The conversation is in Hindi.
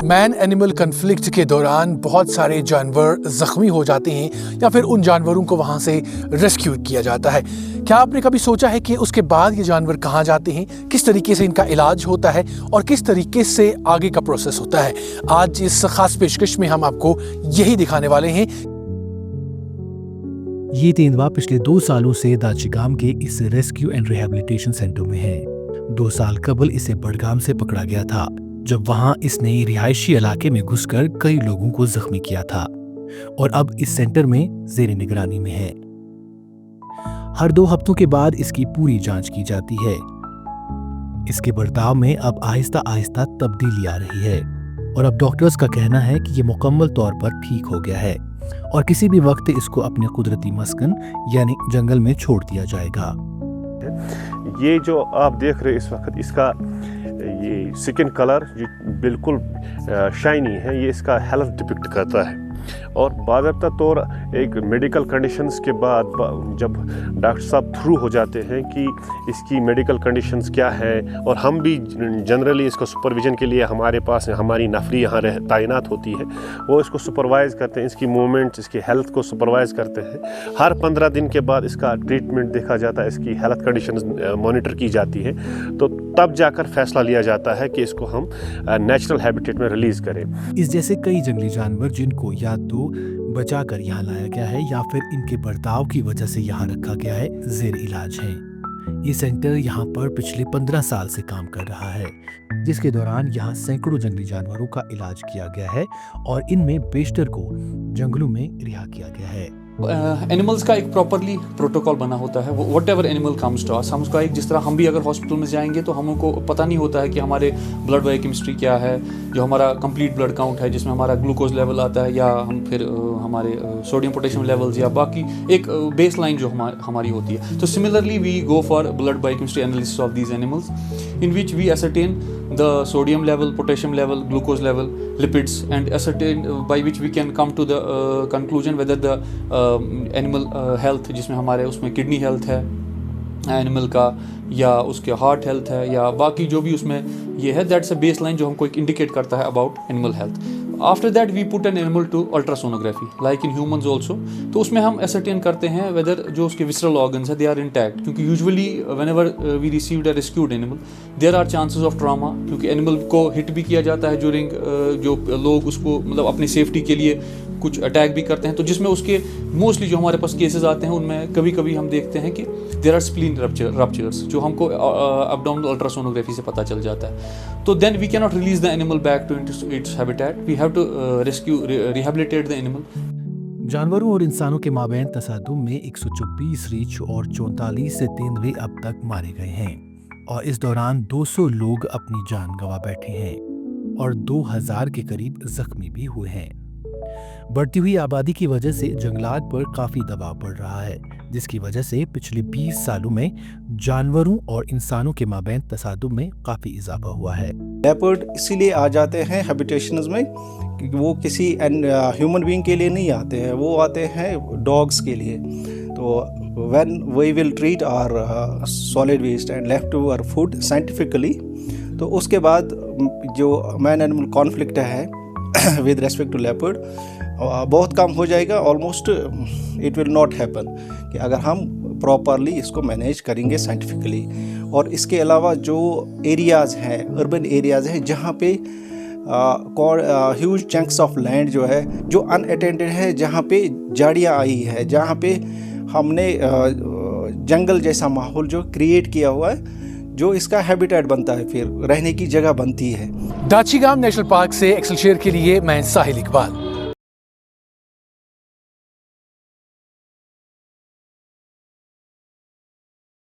मैन एनिमल कन्फ्लिक्ट के दौरान बहुत सारे जानवर जख्मी हो जाते हैं या फिर उन जानवरों को वहाँ से रेस्क्यू किया जाता है। क्या आपने कभी सोचा है कि उसके बाद ये जानवर कहाँ जाते हैं, किस तरीके से इनका इलाज होता है और किस तरीके से आगे का प्रोसेस होता है? आज इस खास पेशकश में हम आपको यही दिखाने वाले हैं। ये तेंदुआ पिछले 2 सालों से दाचिगाम के इस रेस्क्यू एंड रिहैबिलिटेशन सेंटर में है। 2 साल कबल इसे बडगाम से पकड़ा गया था, जब वहां इसने रिहायशी इलाके में घुसकर कई लोगों को जख्मी किया था और अब इस सेंटर में जेर निगरानी में है। हर 2 हफ्तों के बाद इसकी पूरी जांच की जाती है। इसके बर्ताव में अब आहिस्ता आहिस्ता तब्दीली आ रही है और अब डॉक्टर्स का कहना है कि ये मुकम्मल तौर पर ठीक हो गया है और किसी भी वक्त इसको अपने कुदरती मस्कन यानी जंगल में छोड़ दिया जाएगा। ये जो आप देख रहे हैं इस वक्त, इसका ये स्किन कलर बिल्कुल शाइनी है, ये इसका हेल्थ डिपिक्ट करता है। और बाज़ाब्ता तौर एक मेडिकल कंडीशंस के बाद जब डॉक्टर साहब थ्रू हो जाते हैं कि इसकी मेडिकल कंडीशंस क्या है, और हम भी जनरली इसको सुपरविज़न के लिए हमारे पास हमारी नफरी यहाँ तैनात होती है, वो इसको सुपरवाइज़ करते हैं, इसकी मूवमेंट्स, इसकी हेल्थ को सुपरवाइज़ करते हैं। हर 15 दिन के बाद इसका ट्रीटमेंट देखा जाता है, इसकी हेल्थ कंडीशंस मॉनिटर की जाती है, तो तब जाकर फैसला लिया जाता है कि इसको हम नेचुरल हैबिटेट में रिलीज़ करें। इस जैसे कई जंगली जानवर जिनको या तो बचा कर यहाँ लाया गया है या फिर इनके बर्ताव की वजह से यहाँ रखा गया है, जेर इलाज है। ये सेंटर यहाँ पर पिछले 15 साल से काम कर रहा है, जिसके दौरान यहाँ सैकड़ों जंगली जानवरों का इलाज किया गया है और इनमें बेशतर को जंगलों में रिहा किया गया है। एनिमल्स का एक प्रॉपरली प्रोटोकॉल बना होता है। Whatever animal comes to us, हम उसका एक, जिस तरह हम भी अगर हॉस्पिटल में जाएंगे तो हमको पता नहीं होता है कि हमारे ब्लड बायोकेमिस्ट्री क्या है, जो हमारा कंप्लीट ब्लड काउंट है जिसमें हमारा ग्लूकोज लेवल आता है, या हम फिर हमारे सोडियम पोटेशियम लेवल्स या बाकी एक बेस लाइन जो हमारी होती है। तो similarly we go for blood biochemistry analysis of these animals in which we ascertain the sodium level, potassium level, glucose level, lipids, and ascertain by which we can come to the conclusion whether the animal health, जिसमें हमारे उसमें किडनी हेल्थ है एनिमल का, या उसके हार्ट हेल्थ है, या बाकी जो भी उसमें ये है, दैट्स अ बेस लाइन जो हमको एक इंडिकेट करता है about animal health. After that we put an animal to ultrasonography like in humans also. तो उसमें हम एसरटेन करते हैं वेदर जो उसके विसरल ऑर्गन्स है दे आर इंटैक्ट, क्योंकि usually whenever we received a rescued animal there are chances of trauma, क्योंकि एनिमल को हिट भी किया जाता है ड्यूरिंग जो लोग उसको मतलब अपनी सेफ्टी के लिए कुछ अटैक भी करते हैं, तो जिसमें उसके मोस्टली जो हमारे पास केसेस आते हैं उनमें कभी कभी हम देखते हैं कि देयर आर स्प्लीन रप्चर्स, जो हमको अब्डोमिनल अल्ट्रासोनोग्राफी से पता चल जाता है। तो then we can not release the animal back to its habitat, we have to rescue rehabilitate the animal. जानवरों और इंसानों के माबैन तसादुम में 124 रीछ और 44 से तेंदुए अब तक मारे गए हैं और इस दौरान 200 लोग अपनी जान गंवा बैठे हैं और 2000 के करीब जख्मी भी हुए हैं। बढ़ती हुई आबादी की वजह से जंगलात पर काफी दबाव बढ़ रहा है, जिसकी वजह से पिछले 20 सालों में जानवरों और इंसानों के माबैन तसादुम में काफी इजाफा हुआ है। लेपर्ड इसीलिए आ जाते हैं हैबिटेशंस में कि वो किसी ह्यूमन बीइंग के लिए नहीं आते हैं, वो आते हैं डॉग्स के लिए। तो when we will treat our solid waste and left over food scientifically, तो उसके बाद जो मैन एनिमल कॉन्फ्लिक्ट है विद रेस्पेक्ट टू लेपर्ड बहुत कम हो जाएगा। Almost it will not happen कि अगर हम प्रॉपरली इसको मैनेज करेंगे साइंटिफिकली। और इसके अलावा जो एरियाज़ हैं, अर्बन एरियाज़ हैं, जहाँ पे ह्यूज चंक्स ऑफ लैंड जो है जो अनअटेंडेड है, जहाँ पे झाड़ियाँ आई है, जहाँ पे हमने जंगल जैसा माहौल जो क्रिएट किया हुआ है, जो इसका हैबिटेट बनता है, फिर रहने की जगह बनती है। दाचिगाम नेशनल पार्क से एक्सेलशियर के लिए मैं साहिल इकबाल।